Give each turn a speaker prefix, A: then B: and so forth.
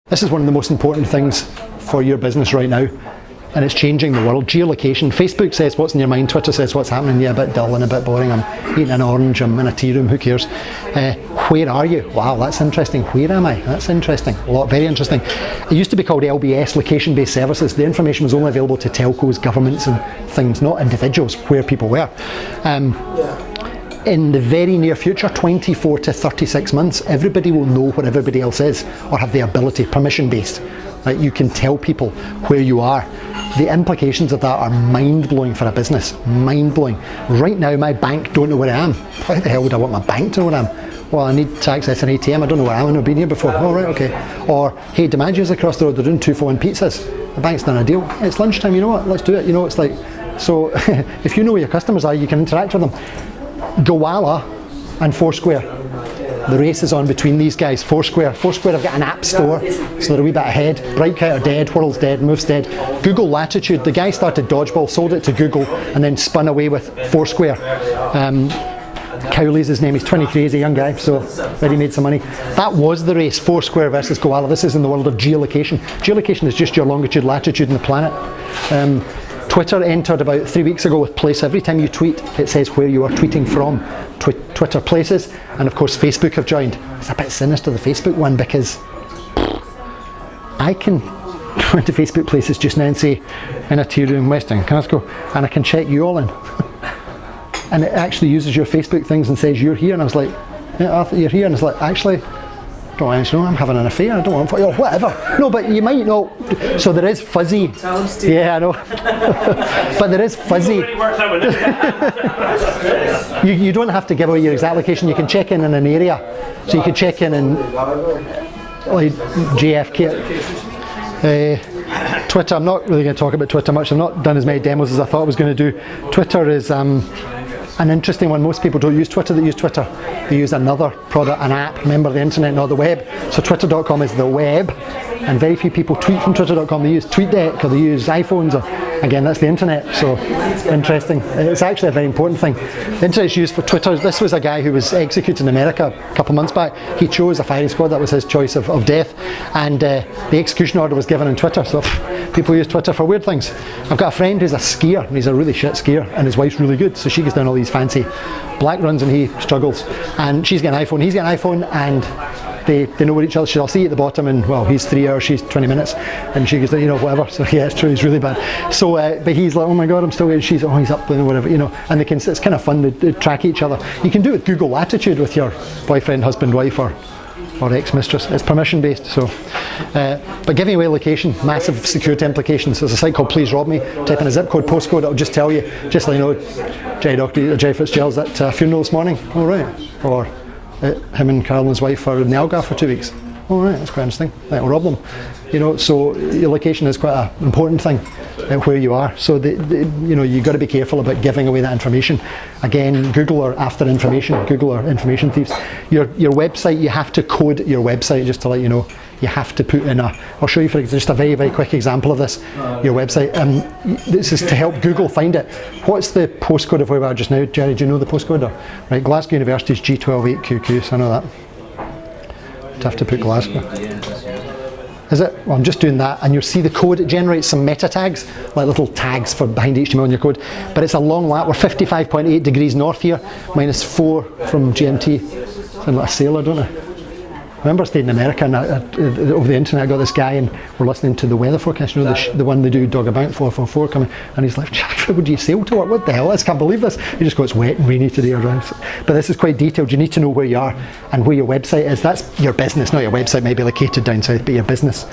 A: This is one of the most important things for your business right now, and it's changing the world. Geolocation. Facebook says what's in your mind, Twitter says what's happening. Yeah, a bit dull and a bit boring. I'm eating an orange, I'm in a tea room, who cares? Where are you? Wow, that's interesting. Where am I? That's interesting. A lot, very interesting. It used to be called LBS, location-based services. The information was only available to telcos, governments and things, not individuals, where people were. In the very near future, 24 to 36 months, everybody will know where everybody else is, or have the ability, permission-based. Right? You can tell people where you are. The implications of that are mind-blowing for a business, mind-blowing. Right now, my bank don't know where I am. Why the hell would I want my bank to know where I am? Well, I need to access an ATM, I don't know where I am, I've never been here before. Oh, right, okay. Or, hey, DiMaggio's across the road, they're doing 2 for 1 pizzas. The bank's done a deal. It's lunchtime, you know what, let's do it. You know, it's like, so if you know where your customers are, you can interact with them. Gowalla and Foursquare. The race is on between these guys. Foursquare have got an app store, so they're a wee bit ahead. Brightkite are dead, Whirl's dead, Move's dead. Google Latitude, the guy started Dodgeball, sold it to Google, and then spun away with Foursquare. Cowley's his name, he's 23, he's a young guy, so already made some money. That was the race, Foursquare versus Gowalla. This is in the world of geolocation. Geolocation is just your longitude, latitude in the planet. Twitter entered about 3 weeks ago with Place. Every time you tweet, it says where you are tweeting from. Twitter Places, and of course Facebook have joined. It's a bit sinister, the Facebook one, because I can go into Facebook Places just now and say, in a tea room, Weston, can I go? And I can check you all in. And it actually uses your Facebook things and says you're here, and I was like, yeah, Arthur, you're here, and it's like, actually, don't actually know, I'm having an affair, I don't want to, whatever. No, but you might know. So there is fuzzy. Yeah, I know. But there is fuzzy. You don't have to give away your exact location, you can check in an area. So you could check in like JFK. Twitter, I'm not really going to talk about Twitter much. I've not done as many demos as I thought I was going to do. Twitter is an interesting one. Most people don't use Twitter that use Twitter. They use another product, an app. Remember, the internet, not the web. So twitter.com is the web, and very few people tweet from twitter.com. They use TweetDeck, or they use iPhones, or again, that's the internet. So interesting. It's actually a very important thing. The internet's used for Twitter. This was a guy who was executed in America a couple of months back. He chose a firing squad. That was his choice of death, and the execution order was given on Twitter. So people use Twitter for weird things. I've got a friend who's a skier, and he's a really shit skier, and his wife's really good, so she gets down all these fancy black runs and he struggles, and she's got an iPhone, he's got an iPhone, and they know where each other. I'll see you at the bottom, and well, he's 3 hours, she's 20 minutes, and she goes, you know, whatever. So yeah, it's true, he's really bad. So but he's like, oh my god, I'm still here. She's, oh, he's up there, whatever, you know. And it's kind of fun to track each other. You can do it with Google Latitude with your boyfriend, husband, wife, or ex-mistress. It's permission based. So but giving away location, massive security implications. There's a site called Please Rob Me. Type in a zip code, postcode, it'll just tell you, just so you know, Jerry Fitzgerald's at a funeral this morning. All right. Or him and Carolyn's wife are in the Algarve for 2 weeks. All right, that's quite interesting. That'll rob them. You know, so your location is quite an important thing, where you are. So you know, you've got to be careful about giving away that information. Again, Google are after information. Google are information thieves. Your website, you have to code your website, just to let you know. You have to put in I'll show you for just a very, very quick example of this. Your website. This is to help Google find it. What's the postcode of where we are just now? Jerry, do you know the postcode? Right, Glasgow University's G128QQ, so I know that. I'd have to put Glasgow. Is it? Well, I'm just doing that, and you'll see the code. It generates some meta tags, like little tags for behind HTML in your code. But it's a long lat. We're 55.8 degrees north here, -4 from GMT. Sound like a sailor, don't I? I remember I stayed in America, and over the internet I got this guy, and we're listening to the weather forecast, you know, the one they do Dog About 444 coming, and he's like, would you sail to work? What the hell? I just can't believe this. He just goes, it's wet and rainy today around. But this is quite detailed. You need to know where you are and where your website is. That's your business, not your website may be located down south, but your business.